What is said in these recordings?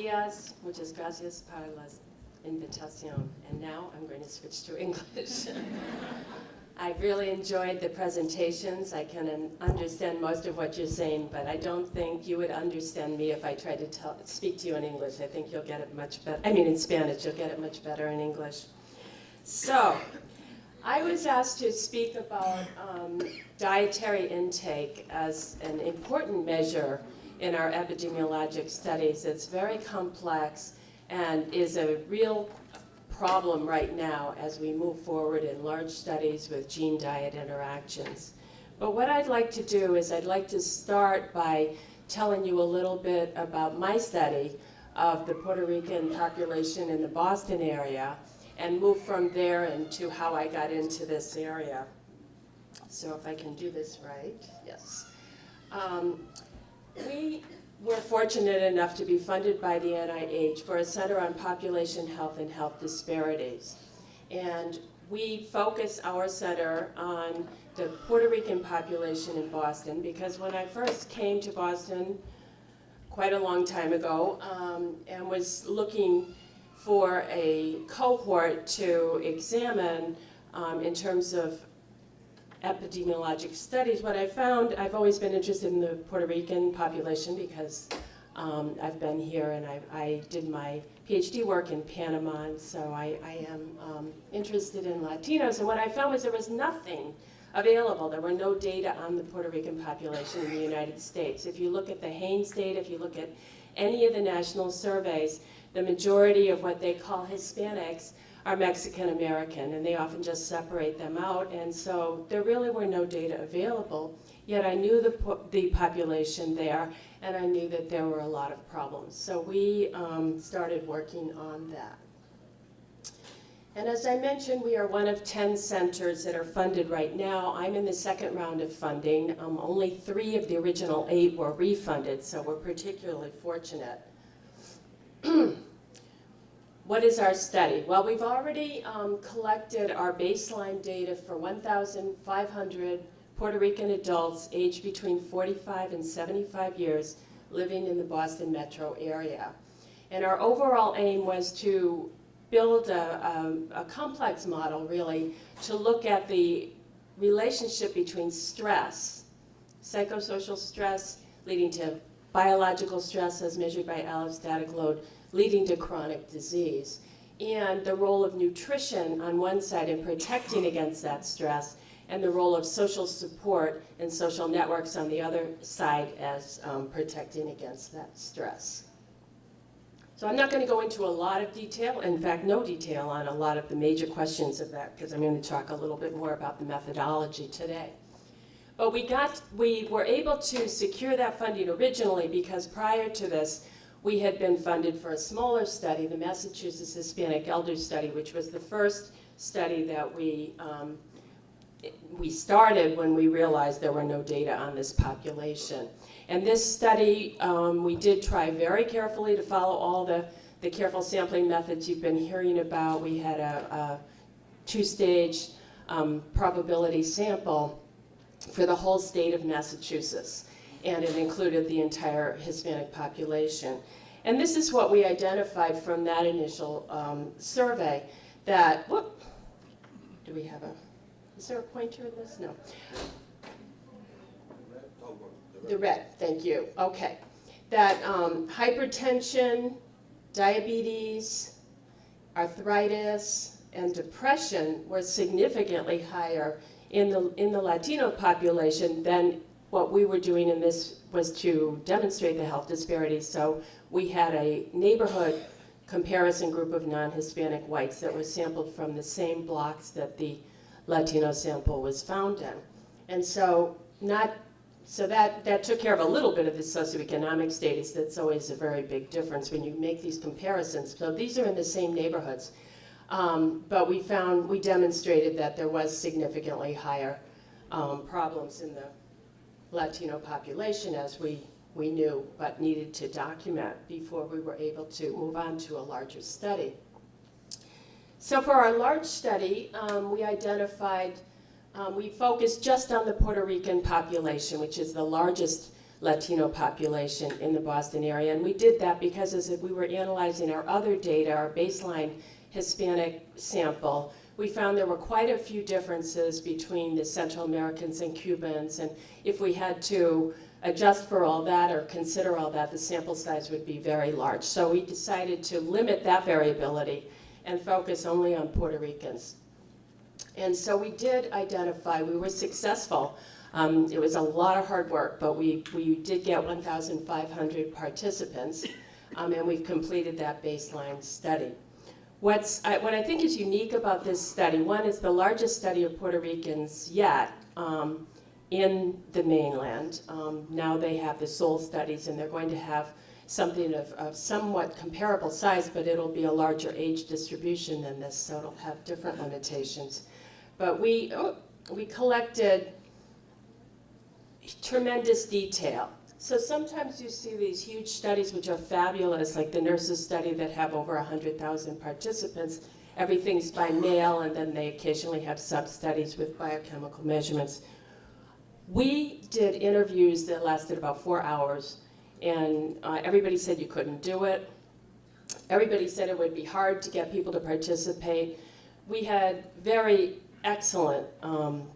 días. Muchas gracias para la invitación. And now I'm going to switch to English. I really enjoyed the presentations. I can understand most of what you're saying, but I don't think you would understand me if I tried to speak to you in English. I think you'll get it much better. I mean, in Spanish, you'll get it much better in English. So, I was asked to speak about dietary intake as an important measure in our epidemiologic studies. It's very complex and is a real problem right now as we move forward in large studies with gene-diet interactions. But what I'd like to do is I'd like to start by telling you a little bit about my study of the Puerto Rican population in the Boston area and move from there into how I got into this area. So if I can do this right, yes. We were fortunate enough to be funded by the NIH for a Center on Population Health and Health Disparities. And we focus our center on the Puerto Rican population in Boston because when I first came to Boston quite a long time ago and was looking for a cohort to examine in terms of epidemiologic studies, what I found, I've always been interested in the Puerto Rican population because I've been here and I did my Ph.D. work in Panama, and so I am interested in Latinos. And what I found was there was nothing available. There were no data on the Puerto Rican population in the United States. If you look at the Haynes data, if you look at any of the national surveys, the majority of what they call Hispanics are Mexican American, and they often just separate them out, and so there really were no data available, yet I knew the population there, and I knew that there were a lot of problems. So we started working on that. And as I mentioned, we are one of 10 centers that are funded right now. I'm in the second round of funding. Only 3 of the original 8 were refunded, so we're particularly fortunate. What is our study? Well, we've already collected our baseline data for 1,500 Puerto Rican adults aged between 45 and 75 years living in the Boston metro area. And our overall aim was to build a complex model, really, to look at the relationship between stress, psychosocial stress leading to biological stress as measured by allostatic load, leading to chronic disease, and the role of nutrition on one side in protecting against that stress, and the role of social support and social networks on the other side as protecting against that stress. So I'm not going to go into a lot of detail, in fact no detail on a lot of the major questions of that, because I'm going to talk a little bit more about the methodology today. But we were able to secure that funding originally because prior to this, we had been funded for a smaller study, the Massachusetts Hispanic Elders Study, which was the first study that we started when we realized there were no data on this population. And this study, we did try very carefully to follow all the careful sampling methods you've been hearing about. We had a 2-stage probability sample for the whole state of Massachusetts, and it included the entire Hispanic population. And this is what we identified from that initial survey that, whoop, do we have is there a pointer in this? No. The red, thank you, okay. That hypertension, diabetes, arthritis, and depression were significantly higher in the Latino population than what we were doing in this was to demonstrate the health disparities. So we had a neighborhood comparison group of non-Hispanic whites that was sampled from the same blocks that the Latino sample was found in. And so that took care of a little bit of the socioeconomic status. That's always a very big difference when you make these comparisons. So these are in the same neighborhoods. But we demonstrated that there was significantly higher problems in the Latino population, as we knew, but needed to document before we were able to move on to a larger study. So for our large study, we focused just on the Puerto Rican population, which is the largest Latino population in the Boston area. And we did that because as we were analyzing our other data, our baseline Hispanic sample, we found there were quite a few differences between the Central Americans and Cubans, and if we had to adjust for all that or consider all that, the sample size would be very large. So we decided to limit that variability and focus only on Puerto Ricans. And so we did identify, we were successful. It was a lot of hard work, but we did get 1,500 participants, and we've completed that baseline study. What I think is unique about this study, one, is the largest study of Puerto Ricans yet in the mainland. Now they have the SOL studies, and they're going to have something of somewhat comparable size, but it'll be a larger age distribution than this, so it'll have different limitations. But we collected tremendous detail. So sometimes you see these huge studies which are fabulous, like the nurses study that have over 100,000 participants. Everything's by mail, and then they occasionally have sub-studies with biochemical measurements. We did interviews that lasted about 4 hours, and everybody said you couldn't do it. Everybody said it would be hard to get people to participate. We had very excellent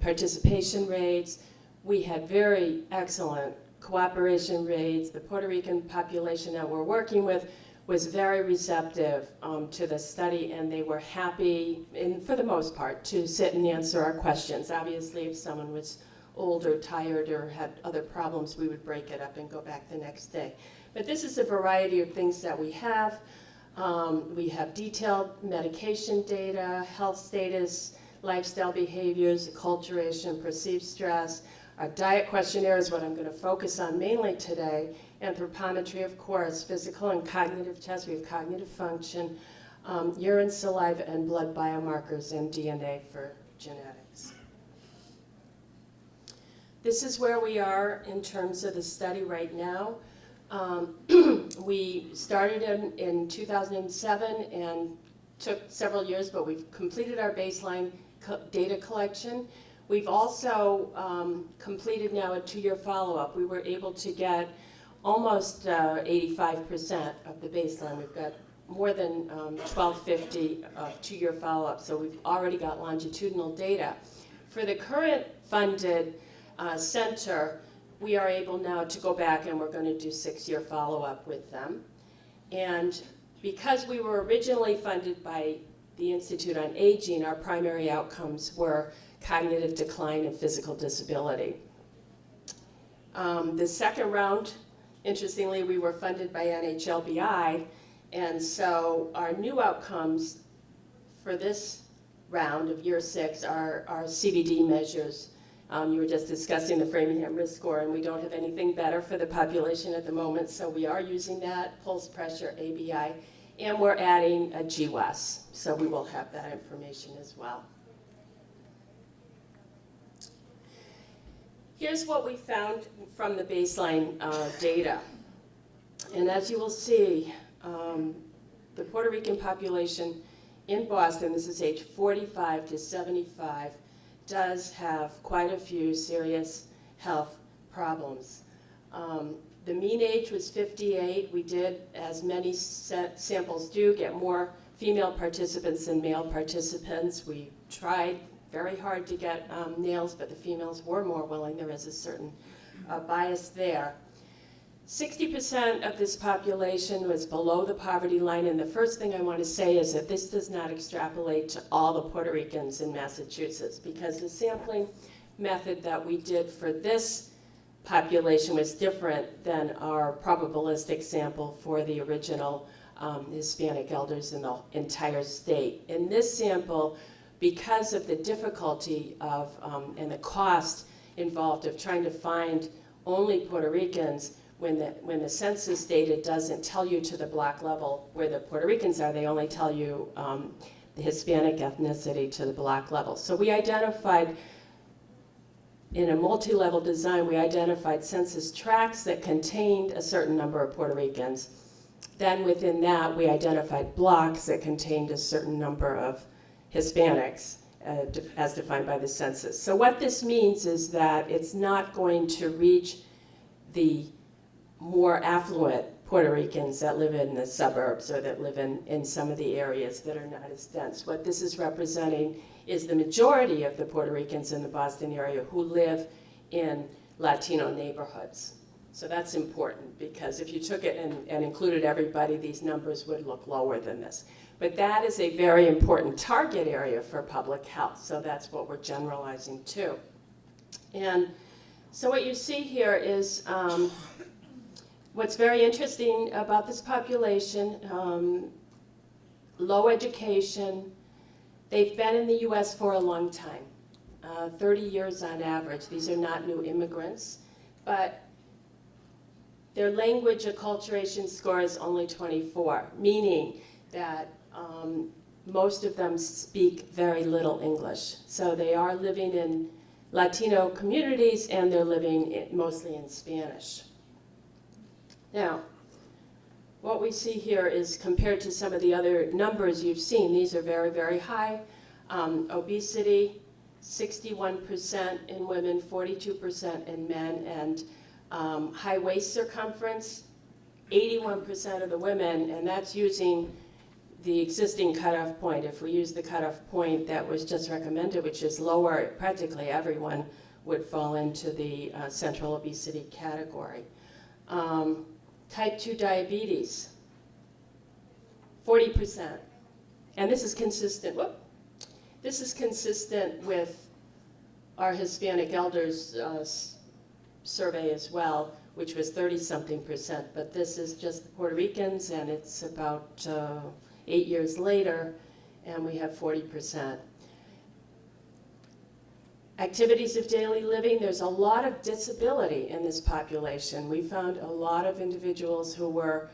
participation rates. We had very excellent cooperation rates. The Puerto Rican population that we're working with was very receptive to the study, and they were happy, for the most part, to sit and answer our questions. Obviously, if someone was old or tired or had other problems, we would break it up and go back the next day. But this is a variety of things that we have. We have detailed medication data, health status, lifestyle behaviors, acculturation, perceived stress. Our diet questionnaire is what I'm going to focus on mainly today. Anthropometry, of course, physical and cognitive tests. We have cognitive function, urine, saliva, and blood biomarkers, and DNA for genetics. This is where we are in terms of the study right now. We started in 2007 and took several years, but we've completed our baseline data collection. We've also completed now a 2-year follow-up. We were able to get almost 85% of the baseline. We've got more than 1,250 of 2-year follow-up, so we've already got longitudinal data. For the current funded center, we are able now to go back, and we're going to do 6-year follow-up with them. And because we were originally funded by the Institute on Aging, our primary outcomes were cognitive decline and physical disability. The second round, interestingly, we were funded by NHLBI, and so our new outcomes for this round of year 6 are CVD measures. You were just discussing the Framingham risk score, and we don't have anything better for the population at the moment, so we are using that, pulse pressure, ABI, and we're adding a GWAS, so we will have that information as well. Here's what we found from the baseline data. And as you will see, the Puerto Rican population in Boston, this is age 45 to 75, does have quite a few serious health problems. The mean age was 58. We did, as many samples do, get more female participants than male participants. We tried very hard to get males, but the females were more willing. There is a certain bias there. 60% of this population was below the poverty line, and the first thing I want to say is that this does not extrapolate to all the Puerto Ricans in Massachusetts, because the sampling method that we did for this population was different than our probabilistic sample for the original Hispanic elders in the entire state. In this sample, because of the difficulty of and the cost involved of trying to find only Puerto Ricans, when the census data doesn't tell you to the block level where the Puerto Ricans are, they only tell you the Hispanic ethnicity to the block level. So we identified, in a multi-level design, we identified census tracts that contained a certain number of Puerto Ricans. Then within that, we identified blocks that contained a certain number of Hispanics, as defined by the census. So what this means is that it's not going to reach the more affluent Puerto Ricans that live in the suburbs or that live in some of the areas that are not as dense. What this is representing is the majority of the Puerto Ricans in the Boston area who live in Latino neighborhoods. So that's important, because if you took it and included everybody, these numbers would look lower than this. But that is a very important target area for public health, so that's what we're generalizing to. And so what you see here is what's very interesting about this population, low education. They've been in the US for a long time, 30 years on average. These are not new immigrants, but their language acculturation score is only 24, meaning that most of them speak very little English. So they are living in Latino communities, and they're living mostly in Spanish. Now, what we see here is, compared to some of the other numbers you've seen, these are very, very high. Obesity, 61% in women, 42% in men, and high waist circumference, 81% of the women, and that's using the existing cutoff point. If we use the cutoff point that was just recommended, which is lower, practically everyone would fall into the central obesity category. Type 2 diabetes, 40%. And this is consistent, this is consistent with our Hispanic elders survey as well, which was 30-something%, but this is just the Puerto Ricans, and it's about 8 years later, and we have 40%. Activities of daily living, there's a lot of disability in this population. We found a lot of individuals who were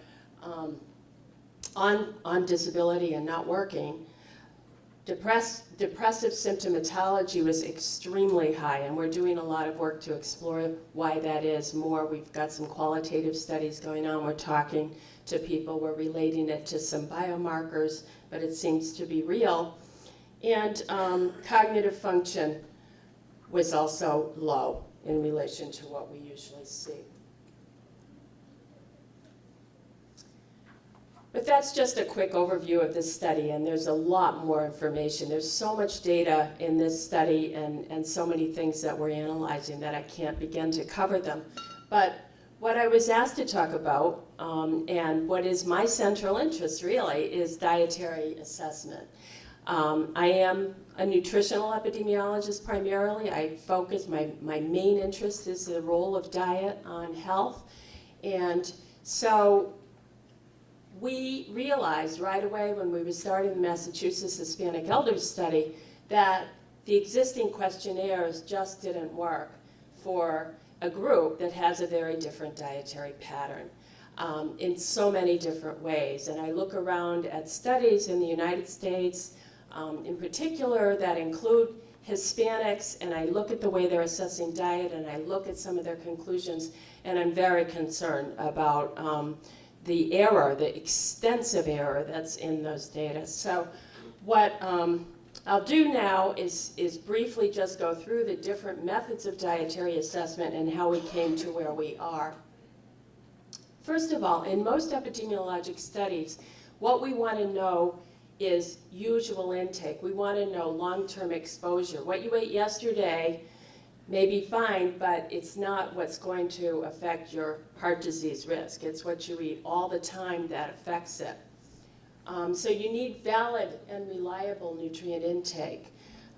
on disability and not working. Depressive symptomatology was extremely high, and we're doing a lot of work to explore why that is more. We've got some qualitative studies going on. We're talking to people. We're relating it to some biomarkers, but it seems to be real. And cognitive function was also low in relation to what we usually see. But that's just a quick overview of this study, and there's a lot more information. There's so much data in this study and so many things that we're analyzing that I can't begin to cover them. But what I was asked to talk about, and what is my central interest really, is dietary assessment. I am a nutritional epidemiologist primarily. I focus, my main interest is the role of diet on health. And so we realized right away when we were starting the Massachusetts Hispanic Elders Study that the existing questionnaires just didn't work for a group that has a very different dietary pattern in so many different ways. And I look around at studies in the United States, in particular, that include Hispanics, and I look at the way they're assessing diet, and I look at some of their conclusions, and I'm very concerned about the error, the extensive error that's in those data. So what I'll do now is briefly just go through the different methods of dietary assessment and how we came to where we are. First of all, in most epidemiologic studies, what we want to know is usual intake. We want to know long-term exposure. What you ate yesterday may be fine, but it's not what's going to affect your heart disease risk. It's what you eat all the time that affects it. So you need valid and reliable nutrient intake.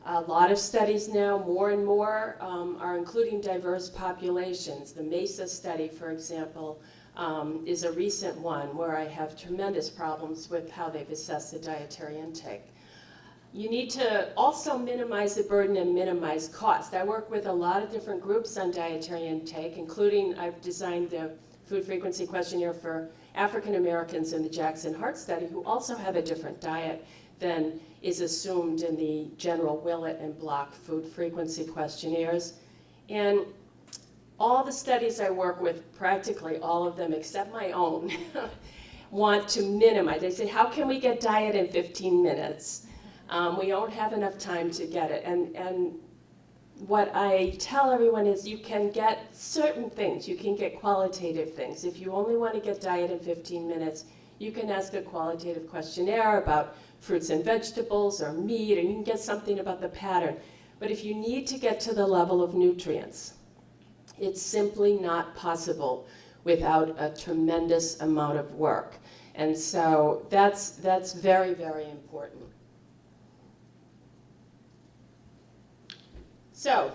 A lot of studies now, more and more, are including diverse populations. The MESA study, for example, is a recent one where I have tremendous problems with how they've assessed the dietary intake. You need to also minimize the burden and minimize cost. I work with a lot of different groups on dietary intake, including I've designed the food frequency questionnaire for African Americans in the Jackson Heart Study, who also have a different diet than is assumed in the general Willett and Block food frequency questionnaires. And all the studies I work with, practically all of them except my own, want to minimize. They say, how can we get diet in 15 minutes? We don't have enough time to get it. And what I tell everyone is you can get certain things. You can get qualitative things. If you only want to get diet in 15 minutes, you can ask a qualitative questionnaire about fruits and vegetables or meat, or you can get something about the pattern. But if you need to get to the level of nutrients, it's simply not possible without a tremendous amount of work. And so that's very, very important. So,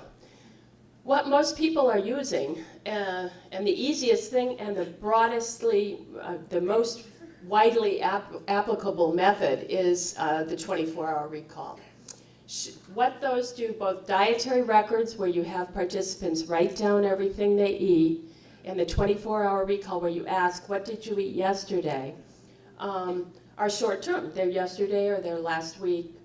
what most people are using, and the easiest thing and the broadestly, the most widely applicable method is the 24-hour recall. What those do, both dietary records where you have participants write down everything they eat, and the 24-hour recall where you ask, what did you eat yesterday, are short-term. They're yesterday or they're last week,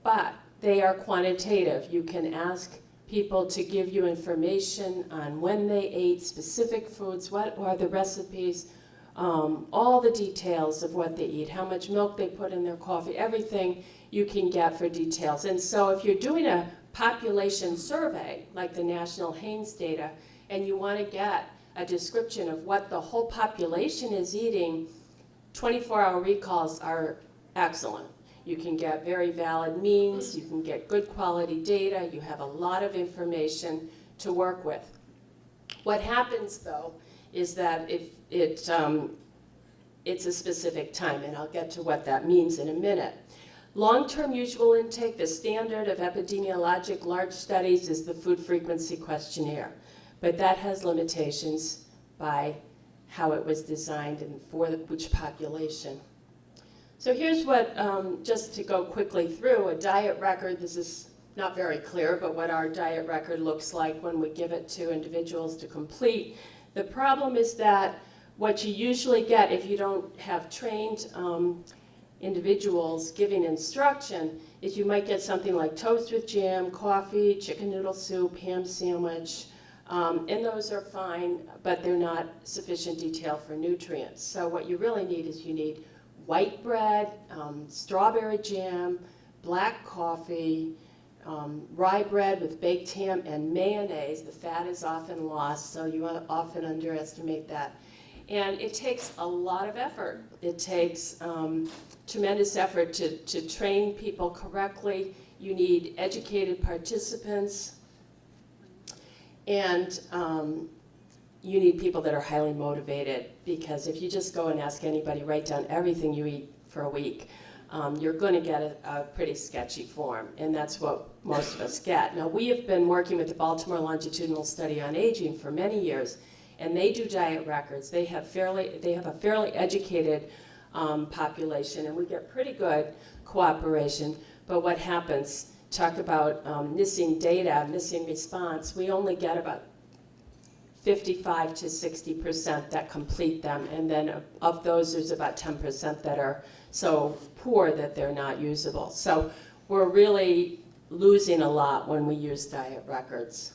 but they are quantitative. You can ask people to give you information on when they ate specific foods, what are the recipes, all the details of what they eat, how much milk they put in their coffee, everything you can get for details. And so if you're doing a population survey, like the National Haynes data, and you want to get a description of what the whole population is eating, 24-hour recalls are excellent. You can get very valid means, you can get good quality data, you have a lot of information to work with. What happens though is that if it's a specific time, and I'll get to what that means in a minute. Long-term usual intake, the standard of epidemiologic large studies is the food frequency questionnaire, but that has limitations by how it was designed and for which population. So here's what, just to go quickly through, a diet record. This is not very clear, but what our diet record looks like when we give it to individuals to complete. The problem is that what you usually get if you don't have trained individuals giving instruction is you might get something like toast with jam, coffee, chicken noodle soup, ham sandwich, and those are fine, but they're not sufficient detail for nutrients. So what you really need is you need white bread, strawberry jam, black coffee, rye bread with baked ham and mayonnaise. The fat is often lost, so you often underestimate that. And it takes a lot of effort. It takes tremendous effort to train people correctly. You need educated participants, and you need people that are highly motivated, because if you just go and ask anybody, write down everything you eat for a week, you're going to get a pretty sketchy form, and that's what most of us get. Now, we have been working with the Baltimore Longitudinal Study on Aging for many years, and they do diet records. They have a fairly educated population, and we get pretty good cooperation. But what happens? Talk about missing data, missing response. We only get about 55 to 60% that complete them, and then of those, there's about 10% that are so poor that they're not usable. So we're really losing a lot when we use diet records.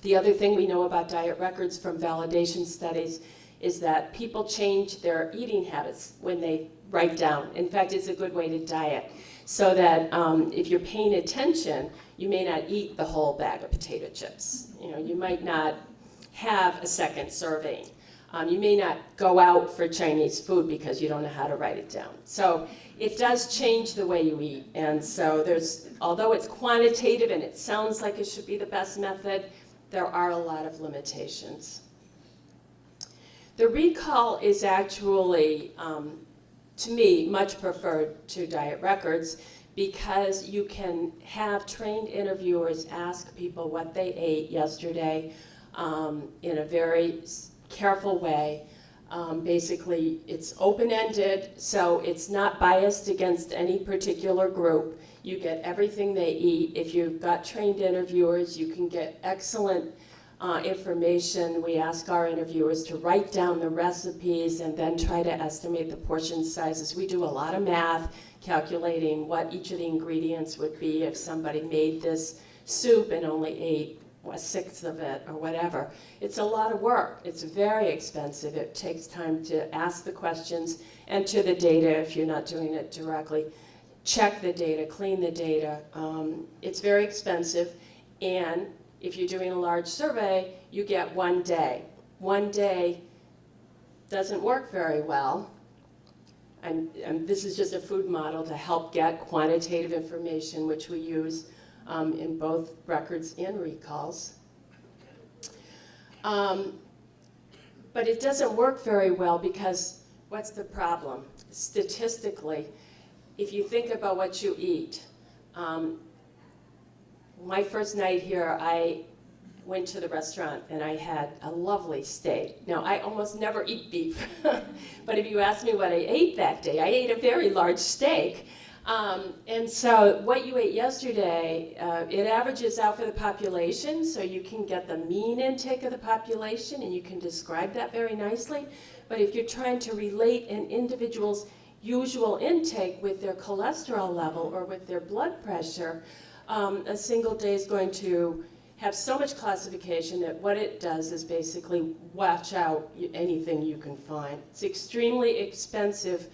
The other thing we know about diet records from validation studies is that people change their eating habits when they write down. In fact, it's a good way to diet, so that if you're paying attention, you may not eat the whole bag of potato chips. You know, you might not have a second serving. You may not go out for Chinese food because you don't know how to write it down. So it does change the way you eat. And so although it's quantitative and it sounds like it should be the best method, there are a lot of limitations. The recall is actually, to me, much preferred to diet records, because you can have trained interviewers ask people what they ate yesterday in a very careful way. Basically, it's open-ended, so it's not biased against any particular group. You get everything they eat. If you've got trained interviewers, you can get excellent information. We ask our interviewers to write down the recipes and then try to estimate the portion sizes. We do a lot of math, calculating what each of the ingredients would be if somebody made this soup and only ate a sixth of it or whatever. It's a lot of work. It's very expensive. It takes time to ask the questions, enter the data if you're not doing it directly, check the data, clean the data. It's very expensive, And if you're doing a large survey, you get 1 day. 1 day doesn't work very well. And this is just a food model to help get quantitative information, which we use in both records and recalls. But it doesn't work very well because what's the problem? Statistically, if you think about what you eat, my first night here, I went to the restaurant and I had a lovely steak. Now, I almost never eat beef, but if you ask me what I ate that day, I ate a very large steak. And so what you ate yesterday, it averages out for the population, so you can get the mean intake of the population, and you can describe that very nicely. But if you're trying to relate an individual's usual intake with their cholesterol level or with their blood pressure, a single day is going to have so much classification that what it does is basically watch out anything you can find. It's extremely expensive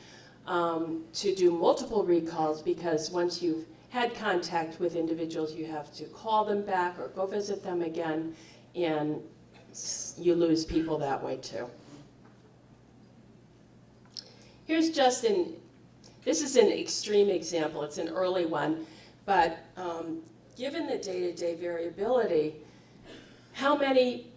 to do multiple recalls because once you've had contact with individuals, you have to call them back or go visit them again, and you lose people that way too. Here's just this is an extreme example, it's an early one, but given the day-to-day variability, how many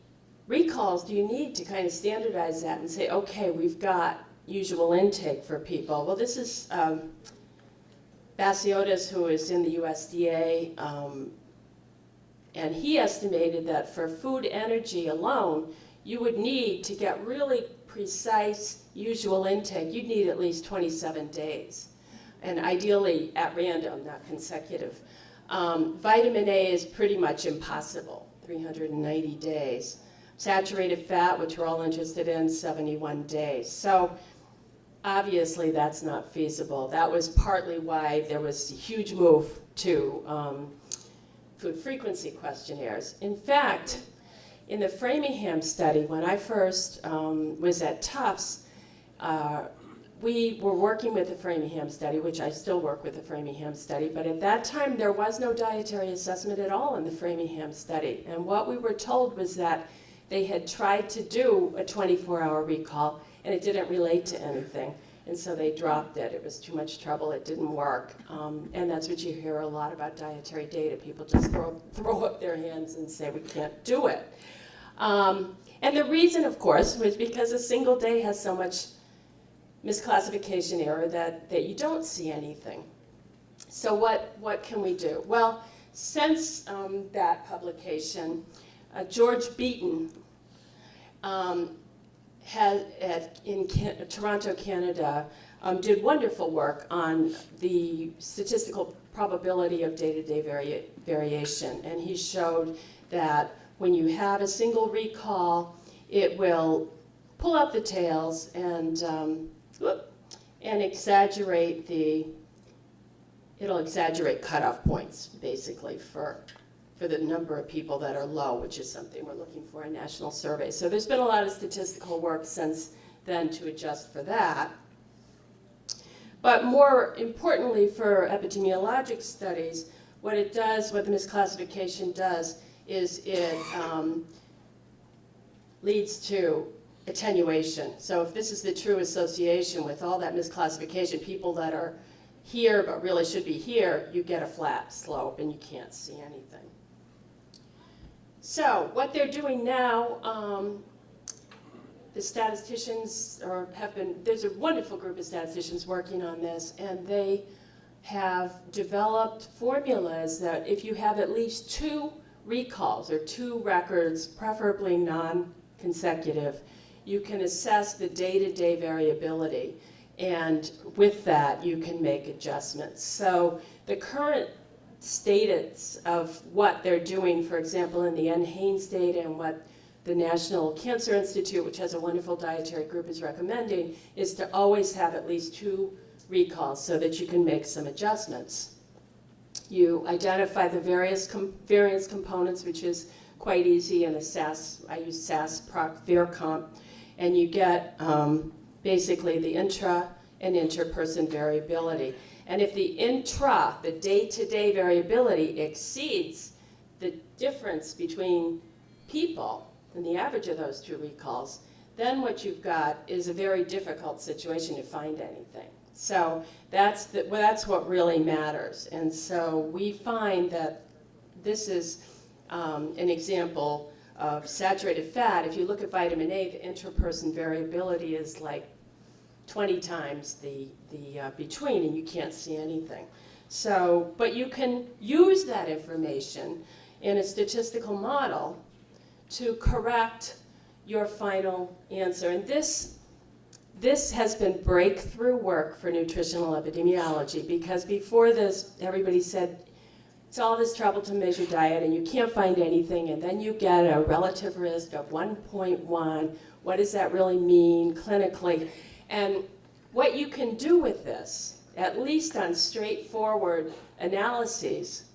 recalls do you need to kind of standardize that and say, okay, we've got usual intake for people? Well, this is Basiotis, who is in the USDA, and he estimated that for food energy alone, you would need to get really precise usual intake. You'd need at least 27 days, and ideally at random, not consecutive. Vitamin A is pretty much impossible, 390 days. Saturated fat, which we're all interested in, 71 days. So obviously that's not feasible. That was partly why there was a huge move to food frequency questionnaires. In fact, in the Framingham study, when I first was at Tufts, we were working with the Framingham study, which I still work with the Framingham study, but at that time there was no dietary assessment at all in the Framingham study. And what we were told was that they had tried to do a 24-hour recall and it didn't relate to anything. And so they dropped it. It was too much trouble. It didn't work. And that's what you hear a lot about dietary data. People just throw up their hands and say, we can't do it. And the reason, of course, was because a single day has so much misclassification error that you don't see anything. So what can we do? Well, since that publication, George Beaton in Toronto, Canada, did wonderful work on the statistical probability of day-to-day variation. And he showed that when you have a single recall, it will pull out the tails and exaggerate it'll exaggerate cutoff points, basically, for the number of people that are low, which is something we're looking for in national surveys. So there's been a lot of statistical work since then to adjust for that. But more importantly for epidemiologic studies, what the misclassification does is it leads to attenuation. So if this is the true association with all that misclassification, people that are here but really should be here, you get a flat slope and you can't see anything. So what they're doing now, the statisticians there's a wonderful group of statisticians working on this, and they have developed formulas that if you have at least 2 recalls or 2 records, preferably non-consecutive, you can assess the day-to-day variability, and with that you can make adjustments. So the current status of what they're doing, for example, in the NHANES data and what the National Cancer Institute, which has a wonderful dietary group, is recommending, is to always have at least 2 recalls so that you can make some adjustments. You identify the various variance components, which is quite easy in a SAS. I use SAS proc VARComp, and you get basically the intra and interperson variability. And if the day-to-day variability exceeds the difference between people and the average of those two recalls, then what you've got is a very difficult situation to find anything. So that's what really matters. And so we find that this is an example of saturated fat. If you look at vitamin A, the interperson variability is like 20 times the between, and you can't see anything. So, but you can use that information in a statistical model to correct your final answer. And this has been breakthrough work for nutritional epidemiology, because before this, everybody said, it's all this trouble to measure diet and you can't find anything, and then you get a relative risk of 1.1. What does that really mean clinically? And what you can do with this, at least on straightforward analyses,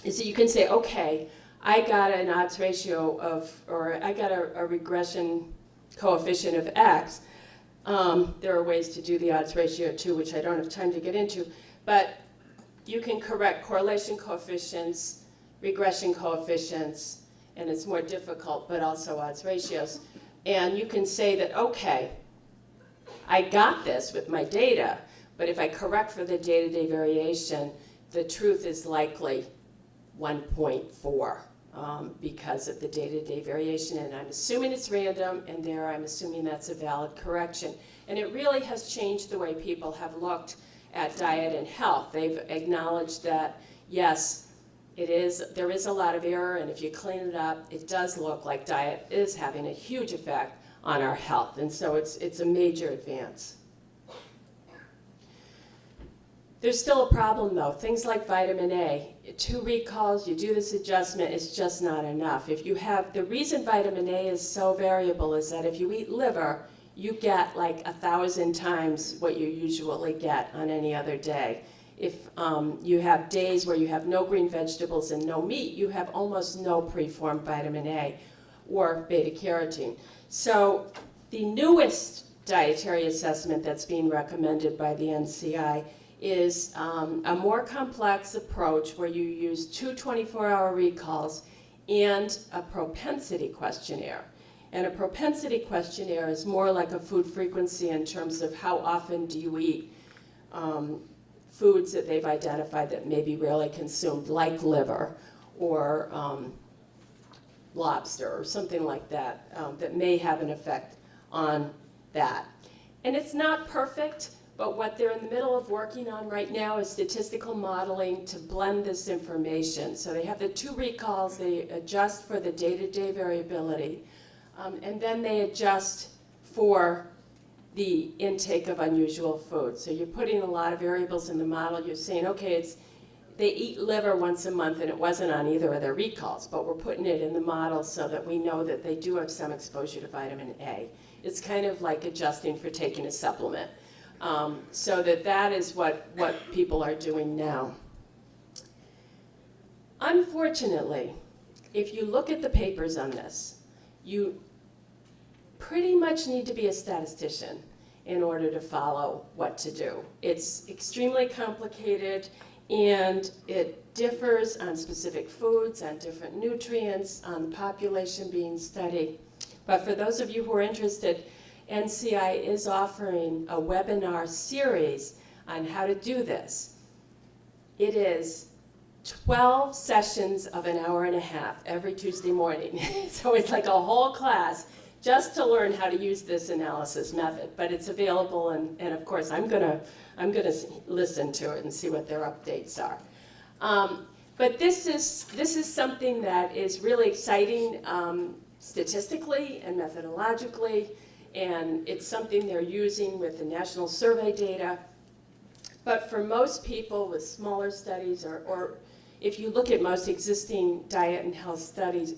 is that you can say, okay, I got an odds ratio of, or I got a regression coefficient of X. There are ways to do the odds ratio too, which I don't have time to get into, but you can correct correlation coefficients, regression coefficients, and it's more difficult, but also odds ratios. And you can say that, okay, I got this with my data, but if I correct for the day-to-day variation, the truth is likely 1.4 because of the day-to-day variation, and I'm assuming it's random, and there I'm assuming that's a valid correction. And it really has changed the way people have looked at diet and health. They've acknowledged that, yes, there is a lot of error, and if you clean it up, it does look like diet is having a huge effect on our health, and so it's a major advance. There's still a problem though. Things like vitamin A, 2 recalls, you do this adjustment, it's just not enough. If you have, the reason vitamin A is so variable is that if you eat liver, you get like 1,000 times what you usually get on any other day. If you have days where you have no green vegetables and no meat, you have almost no preformed vitamin A or beta carotene. So the newest dietary assessment that's being recommended by the NCI is a more complex approach where you use 2 24-hour recalls and a propensity questionnaire. And a propensity questionnaire is more like a food frequency in terms of how often do you eat foods that they've identified that may be rarely consumed, like liver or lobster or something like that, that may have an effect on that. And it's not perfect, but what they're in the middle of working on right now is statistical modeling to blend this information. So they have the 2 recalls, they adjust for the day-to-day variability, and then they adjust for the intake of unusual foods. So you're putting a lot of variables in the model. You're saying, okay, they eat liver once a month and it wasn't on either of their recalls, but we're putting it in the model so that we know that they do have some exposure to vitamin A. It's kind of like adjusting for taking a supplement. So that is what people are doing now. Unfortunately, if you look at the papers on this, you pretty much need to be a statistician in order to follow what to do. It's extremely complicated, and it differs on specific foods, on different nutrients, on the population being studied. But for those of you who are interested, NCI is offering a webinar series on how to do this. It is 12 sessions of an hour and a half every Tuesday morning. So it's like a whole class just to learn how to use this analysis method. But it's available, and of course I'm gonna listen to it and see what their updates are. But this is something that is really exciting statistically and methodologically. And it's something they're using with the national survey data. But for most people with smaller studies, or if you look at most existing diet and health studies,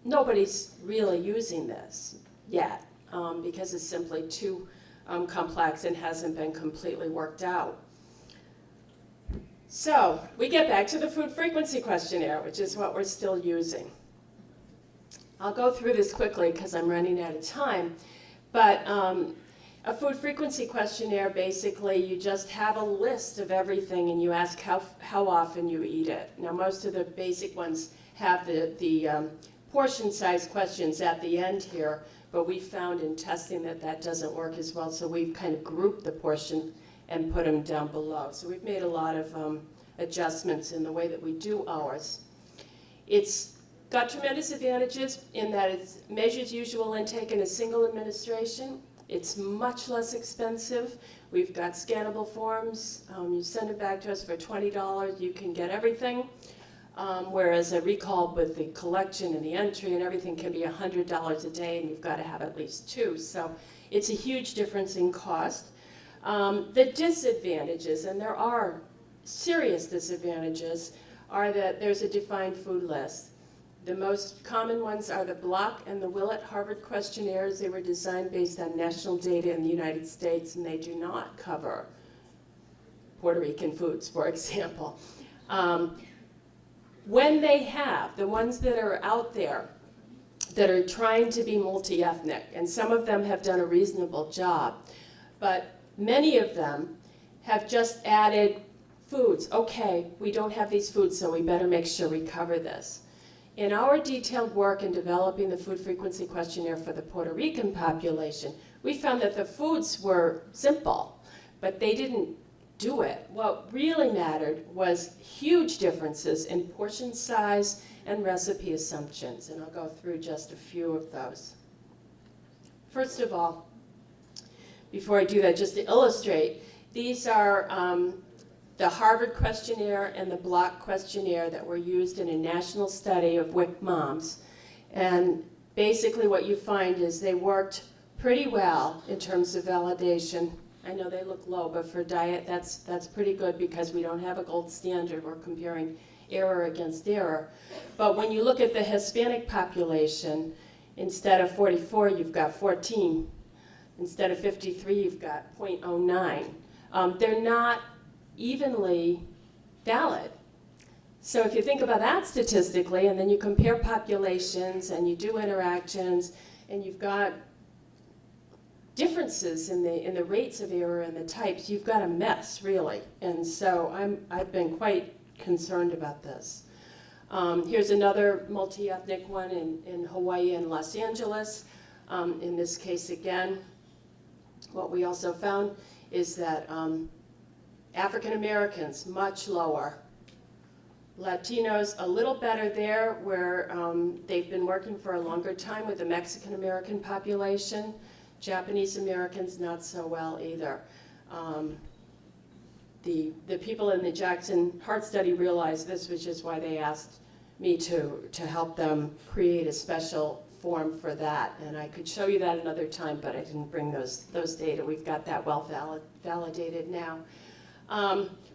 nobody's really using this yet because it's simply too complex and hasn't been completely worked out. So we get back to the food frequency questionnaire, which is what we're still using. I'll go through this quickly because I'm running out of time. But a food frequency questionnaire, basically, you just have a list of everything and you ask how often you eat it. Now, most of the basic ones have the portion size questions at the end here, but we found in testing that that doesn't work as well, so we've kind of grouped the portion and put them down below. So we've made a lot of adjustments in the way that we do ours. It's got tremendous advantages in that it measures usual intake in a single administration. It's much less expensive. We've got scannable forms. You send it back to us for $20. You can get everything. Whereas a recall with the collection and the entry and everything can be $100 a day, and you've got to have at least 2. So it's a huge difference in cost. The disadvantages, and there are serious disadvantages, are that there's a defined food list. The most common ones are the Block and the Willett Harvard questionnaires. They were designed based on national data in the United States, and they do not cover Puerto Rican foods, for example. When they have, the ones that are out there that are trying to be multi-ethnic, and some of them have done a reasonable job, but many of them have just added foods. Okay, we don't have these foods, so we better make sure we cover this. In our detailed work in developing the food frequency questionnaire for the Puerto Rican population, we found that the foods were simple, but they didn't do it. What really mattered was huge differences in portion size and recipe assumptions, and I'll go through just a few of those. First of all, before I do that, just to illustrate, these are the Harvard questionnaire and the Block questionnaire that were used in a national study of WIC moms. And basically what you find is they worked pretty well in terms of validation. I know they look low, but for diet, that's pretty good because we don't have a gold standard. We're comparing error against error. But when you look at the Hispanic population, instead of 44, you've got 14. Instead of 53, you've got 0.09. They're not evenly valid. So if you think about that statistically, and then you compare populations and you do interactions, and you've got differences in the rates of error and the types, you've got a mess, really. And so I've been quite concerned about this. Here's another multi-ethnic one in Hawaii and Los Angeles. In this case, again, what we also found is that African Americans, much lower. Latinos, a little better there, where they've been working for a longer time with the Mexican American population. Japanese Americans, not so well either. The people in the Jackson Heart Study realized this, which is why they asked me to help them create a special form for that. And I could show you that another time, but I didn't bring those data. We've got that well validated now.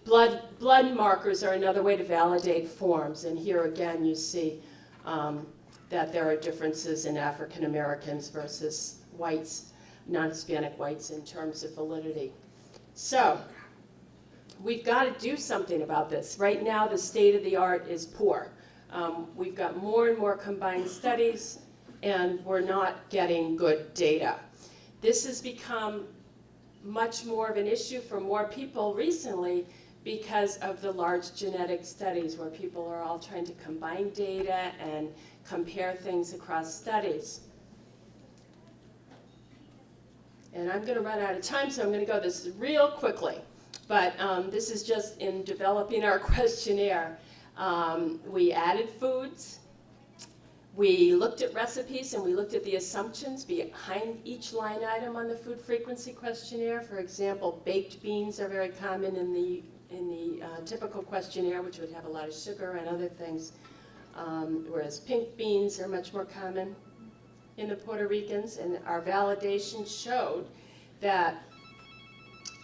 Blood markers are another way to validate forms, and here again you see that there are differences in African Americans versus whites, non-Hispanic whites, in terms of validity. So we've got to do something about this. Right now the state of the art is poor. We've got more and more combined studies, and we're not getting good data. This has become much more of an issue for more people recently because of the large genetic studies where people are all trying to combine data and compare things across studies. And I'm going to run out of time, so I'm going to go this real quickly. But this is just in developing our questionnaire. We added foods. We looked at recipes, and we looked at the assumptions behind each line item on the food frequency questionnaire. For example, baked beans are very common in the typical questionnaire, which would have a lot of sugar and other things, whereas pink beans are much more common in the Puerto Ricans. And our validation showed that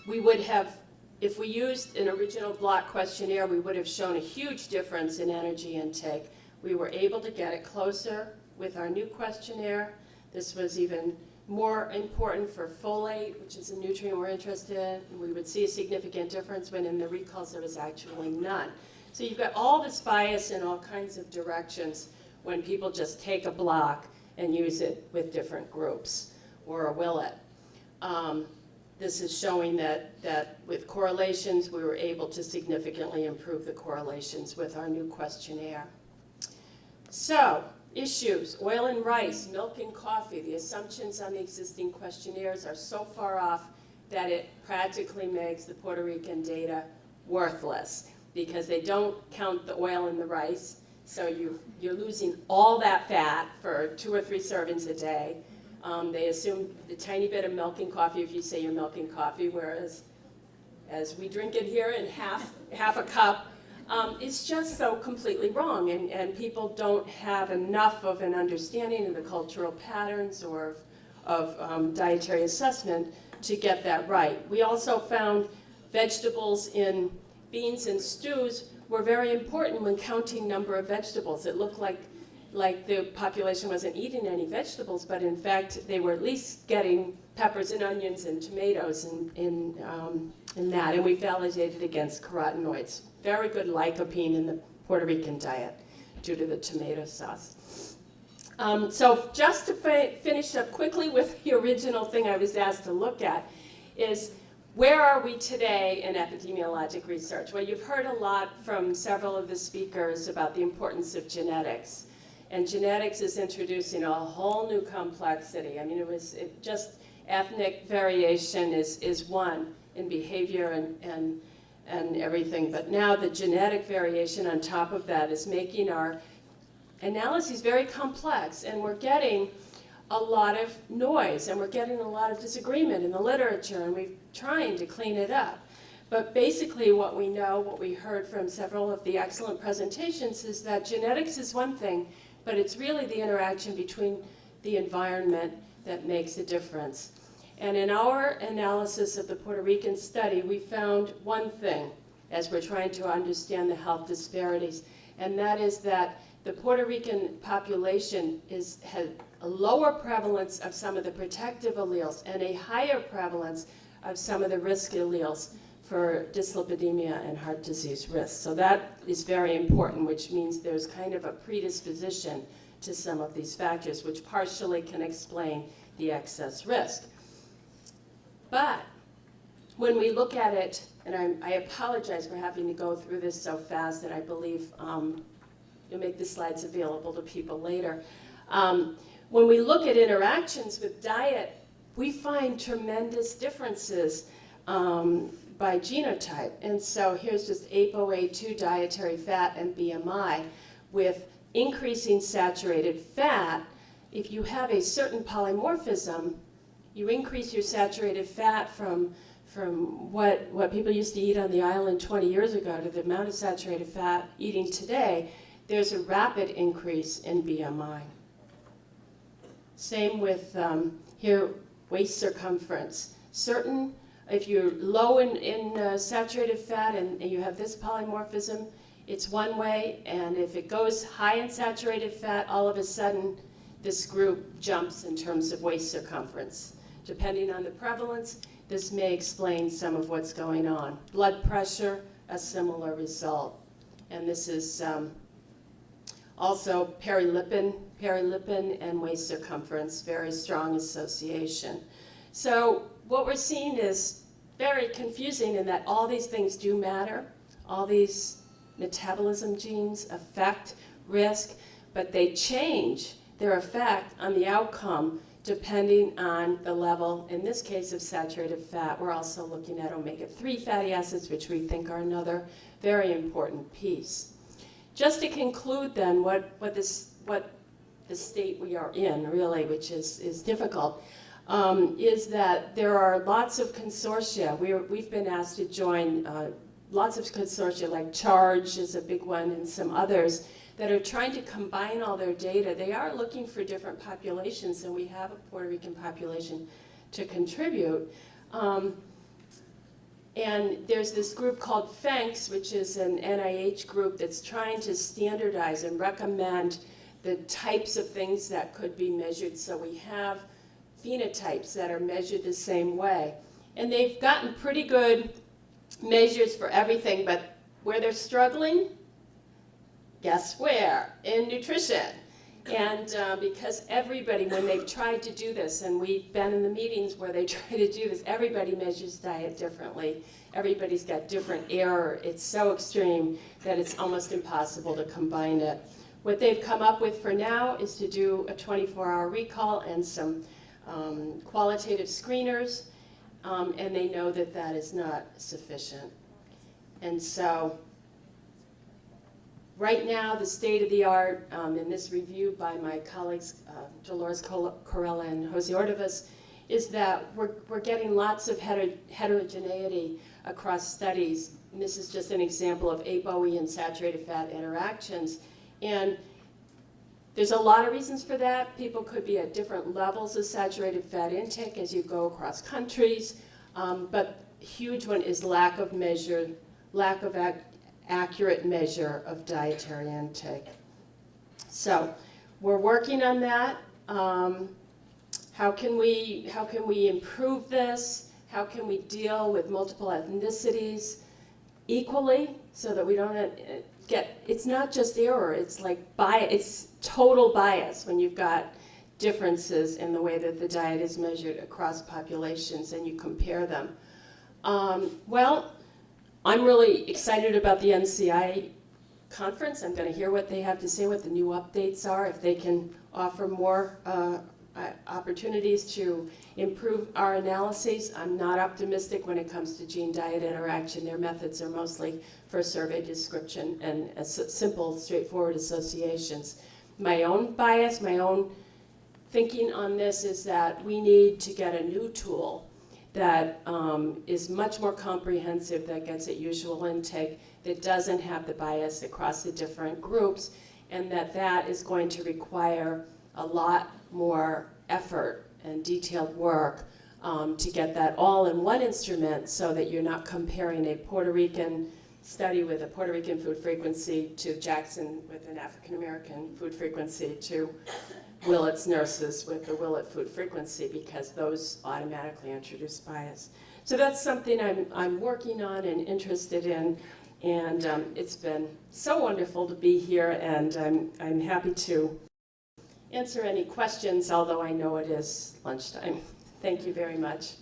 we would have, if we used an original Block questionnaire, we would have shown a huge difference in energy intake. We were able to get it closer with our new questionnaire. This was even more important for folate, which is a nutrient we're interested in. We would see a significant difference when in the recalls there was actually none. So you've got all this bias in all kinds of directions when people just take a Block and use it with different groups, or a Willett. This is showing that with correlations, we were able to significantly improve the correlations with our new questionnaire. So, issues, oil and rice, milk and coffee. The assumptions on the existing questionnaires are so far off that it practically makes the Puerto Rican data worthless because they don't count the oil in the rice. So you're losing all that fat for 2 or 3 servings a day. They assume a tiny bit of milk and coffee if you say you're milking coffee, whereas as we drink it here in half a cup, it's just so completely wrong, and people don't have enough of an understanding of the cultural patterns or of dietary assessment to get that right. We also found vegetables in beans and stews were very important when counting number of vegetables. It looked like the population wasn't eating any vegetables, but in fact they were at least getting peppers and onions and tomatoes in that, and we validated against carotenoids. Very good lycopene in the Puerto Rican diet due to the tomato sauce. So just to finish up quickly with the original thing I was asked to look at is, where are we today in epidemiologic research? Well, you've heard a lot from several of the speakers about the importance of genetics. And genetics is introducing a whole new complexity. I mean, just ethnic variation is one in behavior and everything. But now the genetic variation on top of that is making our analyses very complex. And we're getting a lot of noise, and we're getting a lot of disagreement in the literature, and we're trying to clean it up. But basically what we know, what we heard from several of the excellent presentations, is that genetics is one thing, but it's really the interaction between the environment that makes a difference. And in our analysis of the Puerto Rican study, we found one thing as we're trying to understand the health disparities, and that is that the Puerto Rican population has a lower prevalence of some of the protective alleles and a higher prevalence of some of the risk alleles for dyslipidemia and heart disease risk. So that is very important, which means there's kind of a predisposition to some of these factors, which partially can explain the excess risk. But when we look at it, and I apologize for having to go through this so fast, and I believe you'll make the slides available to people later. When we look at interactions with diet, we find tremendous differences by genotype. And so here's just ApoA2 dietary fat and BMI with increasing saturated fat. If you have a certain polymorphism, you increase your saturated fat from what people used to eat on the island 20 years ago to the amount of saturated fat eating today, there's a rapid increase in BMI. Same with here, waist circumference. If you're low in saturated fat and you have this polymorphism, it's one way, and if it goes high in saturated fat, all of a sudden this group jumps in terms of waist circumference. Depending on the prevalence, this may explain some of what's going on. Blood pressure, a similar result. And this is also perilipin and waist circumference, very strong association. So what we're seeing is very confusing in that all these things do matter. All these metabolism genes affect risk, but they change their effect on the outcome depending on the level, in this case, of saturated fat. We're also looking at omega-3 fatty acids, which we think are another very important piece. Just to conclude then, what the state we are in, really, which is difficult, is that there are lots of consortia. We've been asked to join lots of consortia, like CHARGE is a big one, and some others, that are trying to combine all their data. They are looking for different populations, and we have a Puerto Rican population to contribute. And there's this group called FENCS, which is an NIH group that's trying to standardize and recommend the types of things that could be measured. So we have phenotypes that are measured the same way. And they've gotten pretty good measures for everything, but where they're struggling, guess where? In nutrition. And because everybody, when they've tried to do this, and we've been in the meetings where they try to do this, everybody measures diet differently. Everybody's got different error. It's so extreme that it's almost impossible to combine it. What they've come up with for now is to do a 24-hour recall and some qualitative screeners, and they know that that is not sufficient. And so right now, the state of the art in this review by my colleagues Dolores Corella and Jose Ordovas is that we're getting lots of heterogeneity across studies. And this is just an example of ApoE and saturated fat interactions. And there's a lot of reasons for that. People could be at different levels of saturated fat intake as you go across countries. But a huge one is lack of accurate measure of dietary intake. So we're working on that. How can we improve this? How can we deal with multiple ethnicities equally so that we don't get, it's not just error, it's like bias, it's total bias when you've got differences in the way that the diet is measured across populations and you compare them. Well, I'm really excited about the NCI conference. I'm going to hear what they have to say, what the new updates are, if they can offer more opportunities to improve our analyses. I'm not optimistic when it comes to gene-diet interaction. Their methods are mostly for survey description and simple, straightforward associations. My own bias, my own thinking on this is that we need to get a new tool that is much more comprehensive, that gets at usual intake, that doesn't have the bias across the different groups, and that is going to require a lot more effort and detailed work to get that all in one instrument so that you're not comparing a Puerto Rican study with a Puerto Rican food frequency to Jackson with an African American food frequency to Willett's nurses with the Willett food frequency, because those automatically introduce bias. So that's something I'm working on and interested in, and it's been so wonderful to be here, and I'm happy to answer any questions, although I know it is lunchtime. Thank you very much.